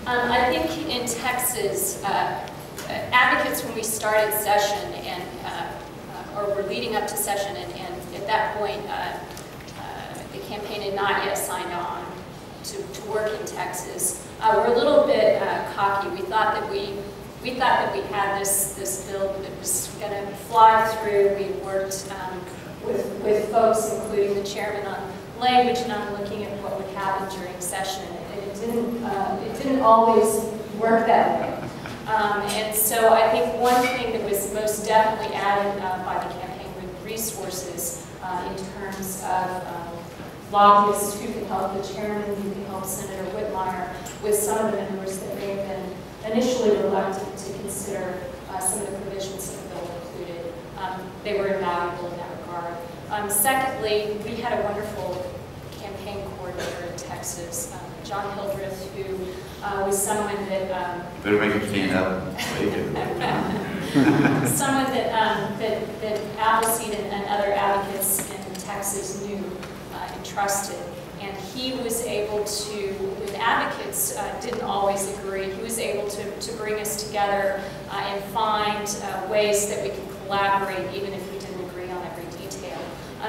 I think in Texas, advocates, when we started session and or were leading up to session, and at that point, the campaign had not yet signed on to work in Texas. We're a little bit cocky. We thought that we had this bill that was going to fly through. We worked with folks, including the chairman, on language and on looking at what would happen during session. And it didn't always work that way. And so I think one thing that was most definitely added by the campaign were resources in terms of lobbyists who can help the chairman, who can help Senator Whitmire with some of the members that may have been initially reluctant to consider some of the provisions that the bill included. They were invaluable in that regard. Secondly, we had a wonderful campaign coordinator in Texas, John Hildreth, who was someone that... better make him stand up. Someone that Appleseed and other advocates in Texas knew and trusted. And he was able to, with advocates, didn't always agree. He was able to bring us together and find ways that we could collaborate, even if we didn't agree on every detail.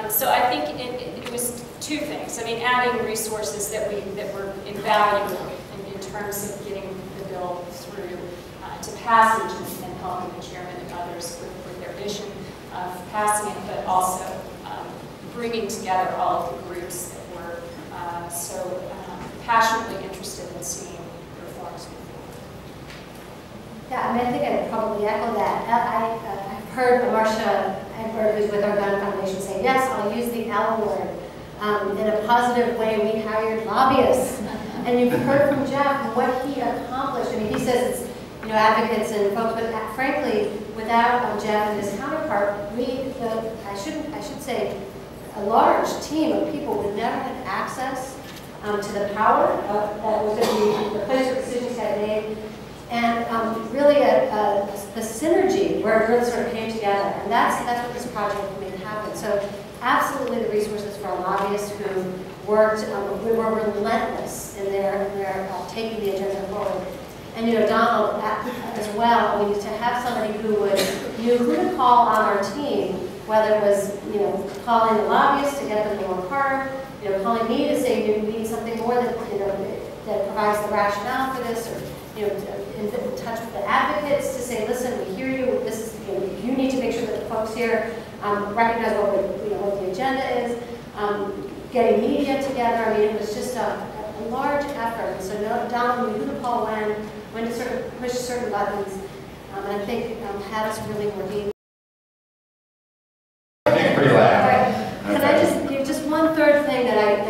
So I think it was two things. I mean, adding resources that were invaluable in terms of getting the bill through to passage and helping the chairman and others with their vision of passing it, but also bringing together all of the groups that were so passionately interested in seeing reforms move forward. Yeah, I mean, I think I'd probably echo that. I've heard Marcia Edward, who's with our Gun Foundation, say, yes, I'll use the L word. In a positive way, we hired lobbyists. And you've heard from Jeff what he accomplished. I mean, he says it's, advocates and folks, but frankly, without Jeff and his counterpart, I should say, a large team of people would never have access to the power that was going to be the place where decisions got made, and really the synergy where it really sort of came together. And that's what this project made happen. So absolutely the resources for our lobbyists who worked, we were relentless in their taking the agenda forward. And Donald as well, we used to have somebody who knew who to call on our team, whether it was calling the lobbyists to get them to work hard, calling me to say you need something more that that provides the rationale for this, or in touch with the advocates to say, listen, we hear you. This is you need to make sure that the folks here recognize what the agenda is. Getting media together. I mean, it was just a large effort. And so Donald knew who to call when to sort of push certain buttons, and I think had us really working. Pretty loud. Right. Can I just give just one third thing that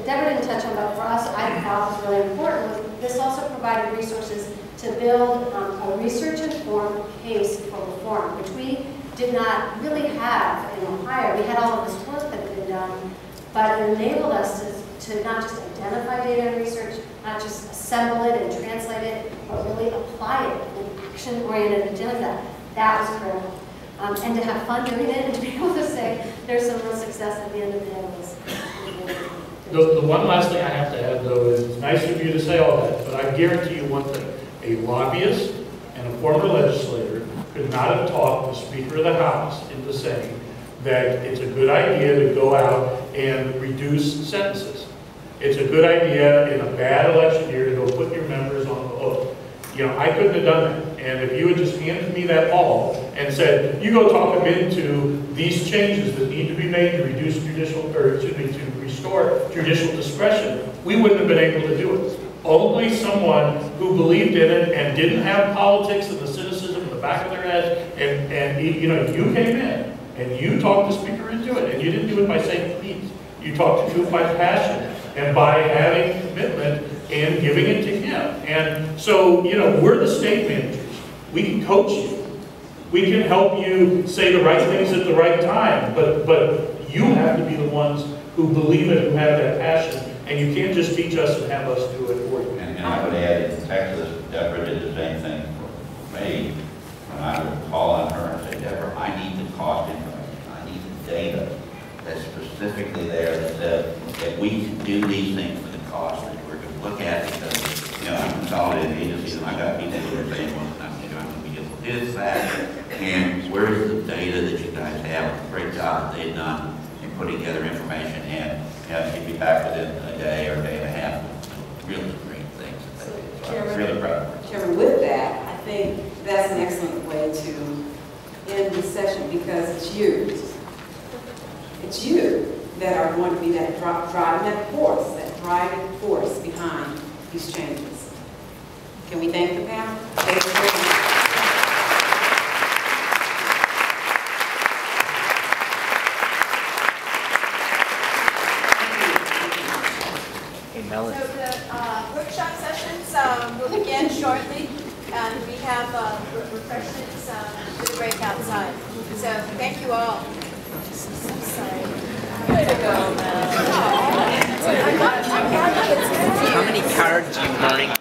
Deborah didn't touch on, but for us I thought was really important, was this also provided resources to build a research-informed case for reform, which we did not really have in Ohio. We had all of this work that had been done, but it enabled us to not just identify data and research, not just assemble it and translate it, but really apply it in action-oriented agenda. That was critical. And to have fun doing it and to be able to say there's some real success at the end of the day was the one last thing I have to add, though, is it's nice of you to say all that, but I guarantee you one thing. A lobbyist and a former legislator could not have talked the Speaker of the House into saying that it's a good idea to go out and reduce sentences. It's a good idea in a bad election year to go put your members on the hook. I couldn't have done that. And if you had just handed me that ball and said, you go talk them into these changes that need to be made to reduce to restore judicial discretion, we wouldn't have been able to do it. Only someone who believed in it and didn't have politics and the cynicism in the back of their head, and you came in and you talked the Speaker into it, and you didn't do it by saying please. You talked to it by passion and by having commitment and giving it to him. And so, we're the state managers. We can coach you. We can help you say the right things at the right time, but you have to be the ones who believe it, who have that passion, and you can't just teach us and have us do it for you. And I would add, in Texas, Deborah did the same thing for me. When I would call on her and say, Deborah, I need the cost information. I need the data that's specifically there that says that we can do these things for the cost that we're going to look at, because, I is that? And where's the data that you guys have? Great job that they've done in putting together information, and he'd be back within a day or a day and a half. Really great things that they did. So I'm really proud of them. Chairman, with that, I think that's an excellent way to end the session, because it's you. It's you that are going to be that driving force behind these changes. Can we thank the panel? Thank you very much. So the workshop sessions will begin shortly, and we have refreshments for the break outside. So thank you all. So sorry. Way to go, man. How many